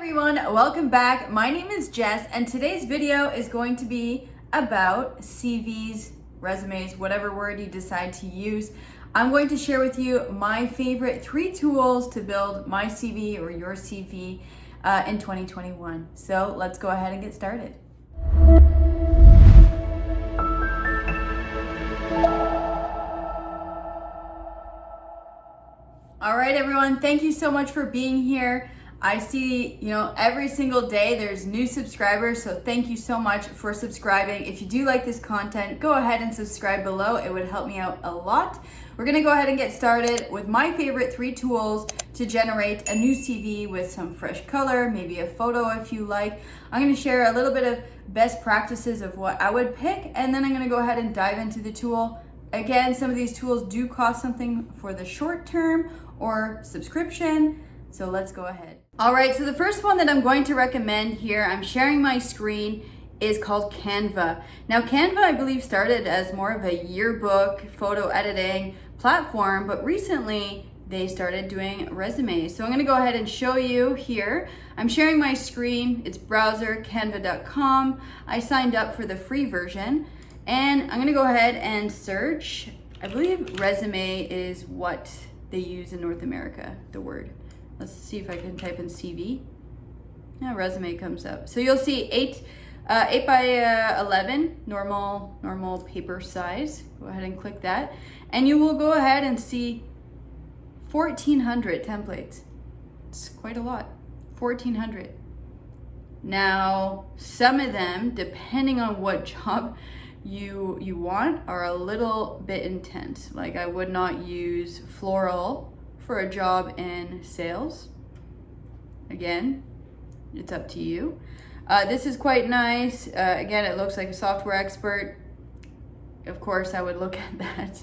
everyone, welcome back. My name is Jess and today's video is going to be about CVs, resumes, whatever word you decide to use. I'm going to share with you my favorite 3 tools to build my CV or your CV in 2021. So let's go ahead and get started. All right, everyone, thank you so much for being here. I see, every single day there's new subscribers, so thank you so much for subscribing. If you do like this content, go ahead and subscribe below. It would help me out a lot. We're gonna go ahead and get started with my favorite 3 tools to generate a new CV with some fresh color, maybe a photo if you like. I'm gonna share a little bit of best practices of what I would pick, and then I'm gonna go ahead and dive into the tool. Again, some of these tools do cost something for the short term or subscription, so let's go ahead. All right, so the first one that I'm going to recommend here, I'm sharing my screen, is called Canva. Now Canva, I believe, started as more of a yearbook photo editing platform, but recently they started doing resumes. So I'm gonna go ahead and show you here. I'm sharing my screen, it's browser, canva.com. I signed up for the free version, and I'm gonna go ahead and search. I believe resume is what they use in North America, the word. Let's see if I can type in CV. Yeah, resume comes up. So you'll see 8 by 11, normal paper size. Go ahead and click that. And you will go ahead and see 1,400 templates. It's quite a lot, 1,400. Now, some of them, depending on what job you want, are a little bit intense. Like I would not use floral for a job in sales. Again, it's up to you. This is quite nice. Again, it looks like a software expert. Of course, I would look at that.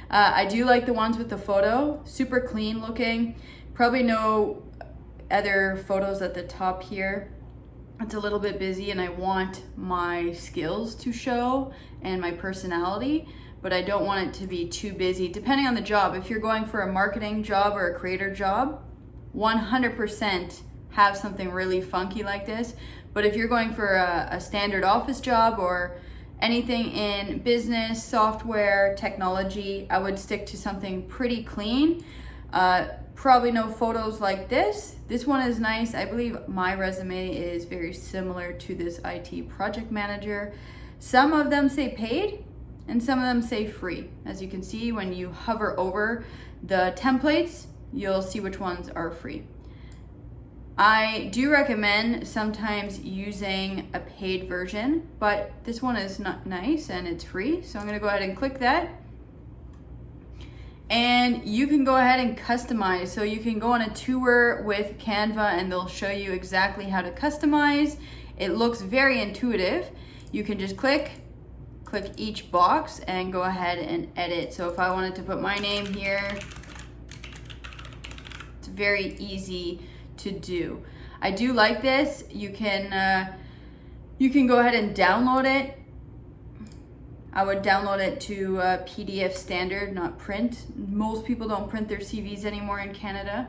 I do like the ones with the photo, super clean looking. Probably no other photos at the top here. It's a little bit busy and I want my skills to show and my personality, but I don't want it to be too busy. Depending on the job, if you're going for a marketing job or a creator job, 100% have something really funky like this. But if you're going for a standard office job or anything in business, software, technology, I would stick to something pretty clean. Probably no photos like this. This one is nice. I believe my resume is very similar to this IT project manager. Some of them say paid and some of them say free. As you can see, when you hover over the templates, you'll see which ones are free. I do recommend sometimes using a paid version, but this one is not nice and it's free. So I'm gonna go ahead and click that. And you can go ahead and customize. So you can go on a tour with Canva and they'll show you exactly how to customize. It looks very intuitive. You can just click each box and go ahead and edit. So if I wanted to put my name here, it's very easy to do. I do like this. You can go ahead and download it. I would download it to PDF standard, not print. Most people don't print their CVs anymore in Canada.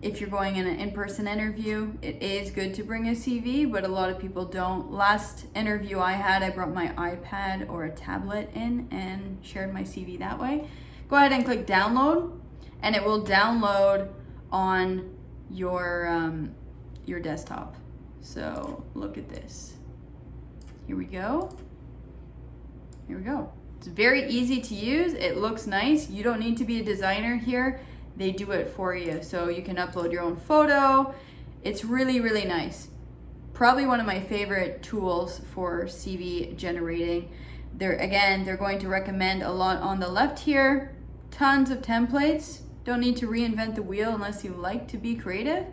If you're going in an in-person interview, it is good to bring a CV, but a lot of people don't. Last interview I had, I brought my iPad or a tablet in and shared my CV that way. Go ahead and click download, and it will download on your desktop. So look at this. Here we go. Here we go. It's very easy to use. It looks nice. You don't need to be a designer here. They do it for you. So you can upload your own photo. It's really, really nice. Probably one of my favorite tools for CV generating. They're going to recommend a lot on the left here. Tons of templates. Don't need to reinvent the wheel unless you like to be creative.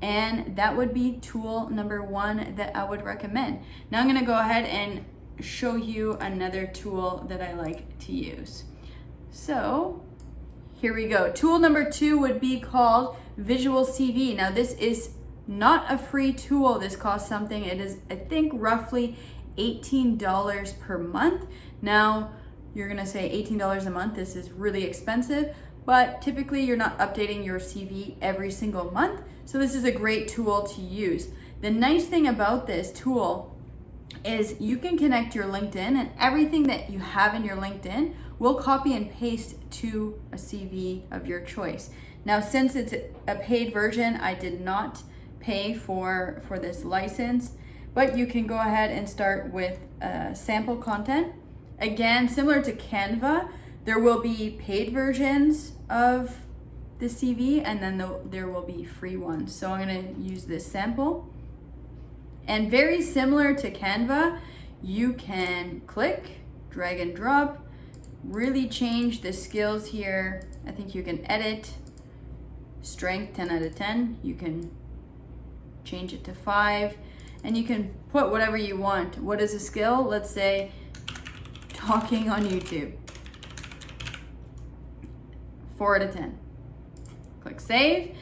And that would be tool number 1 that I would recommend. Now I'm gonna go ahead and show you another tool that I like to use. So here we go. Tool number 2 would be called Visual CV. Now this is not a free tool. This costs something. It is, I think, roughly $18 per month. Now you're gonna say $18 a month, this is really expensive, but typically you're not updating your CV every single month. So this is a great tool to use. The nice thing about this tool is you can connect your LinkedIn, and everything that you have in your LinkedIn will copy and paste to a CV of your choice. Now, since it's a paid version, I did not pay for this license, but you can go ahead and start with sample content. Again, similar to Canva, there will be paid versions of the CV, and then there will be free ones. So I'm gonna use this sample. And very similar to Canva, you can click, drag and drop, really change the skills here. I think you can edit, strength 10 out of 10. You can change it to 5, and you can put whatever you want. What is a skill? Let's say talking on YouTube. 4 out of 10. Click save,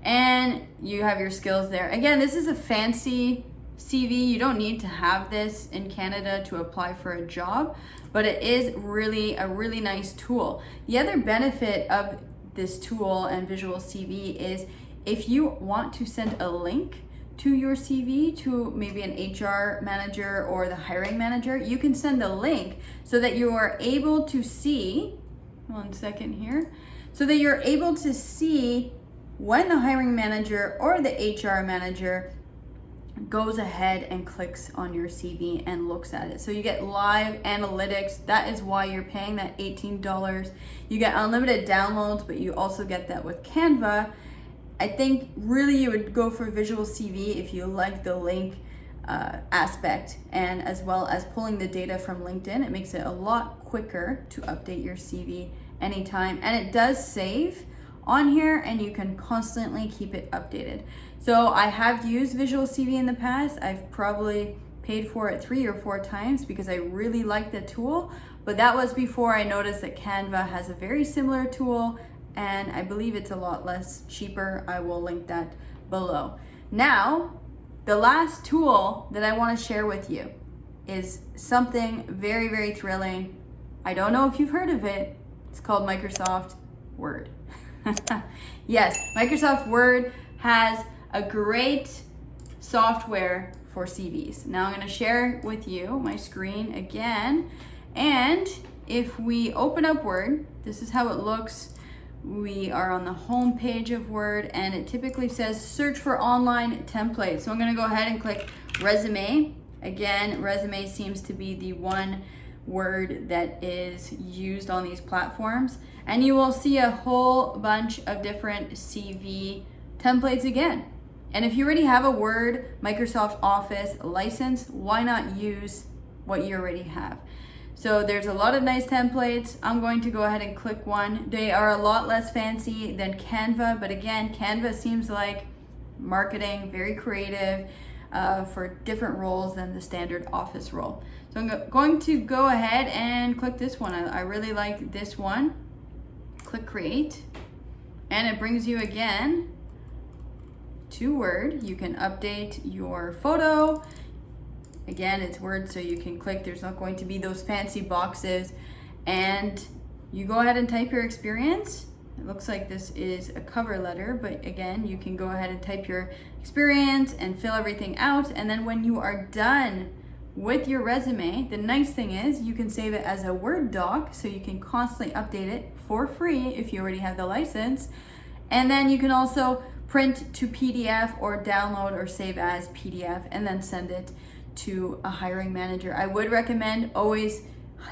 and you have your skills there. Again, this is a fancy CV. You don't need to have this in Canada to apply for a job, but it is really a really nice tool. The other benefit of this tool and Visual CV is if you want to send a link to your CV to maybe an HR manager or the hiring manager, you can send a link so that you are able to see, one second here, so that you're able to see when the hiring manager or the HR manager goes ahead and clicks on your CV and looks at it. So you get live analytics. That is why you're paying that $18. You get unlimited downloads, but you also get that with Canva. I think really you would go for Visual CV if you like the link aspect, and as well as pulling the data from LinkedIn. It makes it a lot quicker to update your CV anytime, and it does save on here, and you can constantly keep it updated. So I have used Visual CV in the past. I've probably paid for it 3 or 4 times because I really like the tool, but that was before I noticed that Canva has a very similar tool, and I believe it's a lot less cheaper. I will link that below. Now, the last tool that I want to share with you is something very, very thrilling. I don't know if you've heard of it. It's called Microsoft Word. Yes, Microsoft Word has a great software for CVs. Now I'm going to share with you my screen again, and if we open up Word, this is how it looks. We are on the home page of Word, and it typically says search for online templates. So I'm going to go ahead and click resume. Again, resume seems to be the one word that is used on these platforms, and you will see a whole bunch of different CV templates again. And if you already have a Word Microsoft Office license, why not use what you already have? So there's a lot of nice templates. I'm going to go ahead and click one. They are a lot less fancy than Canva, but again, Canva seems like marketing, very creative for different roles than the standard office role. So I'm going to go ahead and click this one. I really like this one. Click create, and it brings you again to Word. You can update your photo. Again, it's Word, so you can click. There's not going to be those fancy boxes, and you go ahead and type your experience. It looks like this is a cover letter, but again, you can go ahead and type your experience and fill everything out. And then when you are done with your resume, the nice thing is you can save it as a Word doc, so you can constantly update it for free if you already have the license. And then you can also print to PDF or download or save as PDF and then send it to a hiring manager. I would recommend always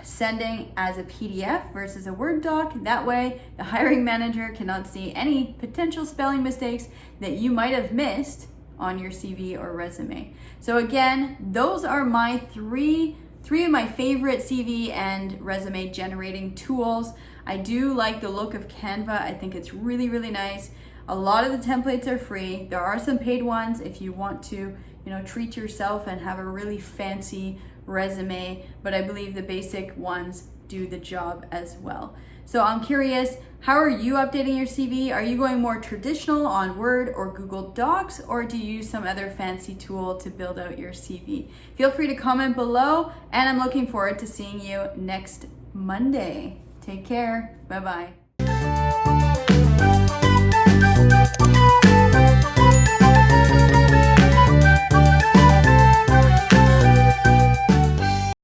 sending as a PDF versus a Word doc. That way the hiring manager cannot see any potential spelling mistakes that you might have missed on your CV or resume. So again, those are my three of my favorite CV and resume generating tools. I do like the look of Canva. I think it's really, really nice. A lot of the templates are free. There are some paid ones if you want to, treat yourself and have a really fancy resume, but I believe the basic ones do the job as well. So I'm curious, how are you updating your CV? Are you going more traditional on Word or Google Docs, or do you use some other fancy tool to build out your CV? Feel free to comment below, and I'm looking forward to seeing you next Monday. Take care. Bye-bye.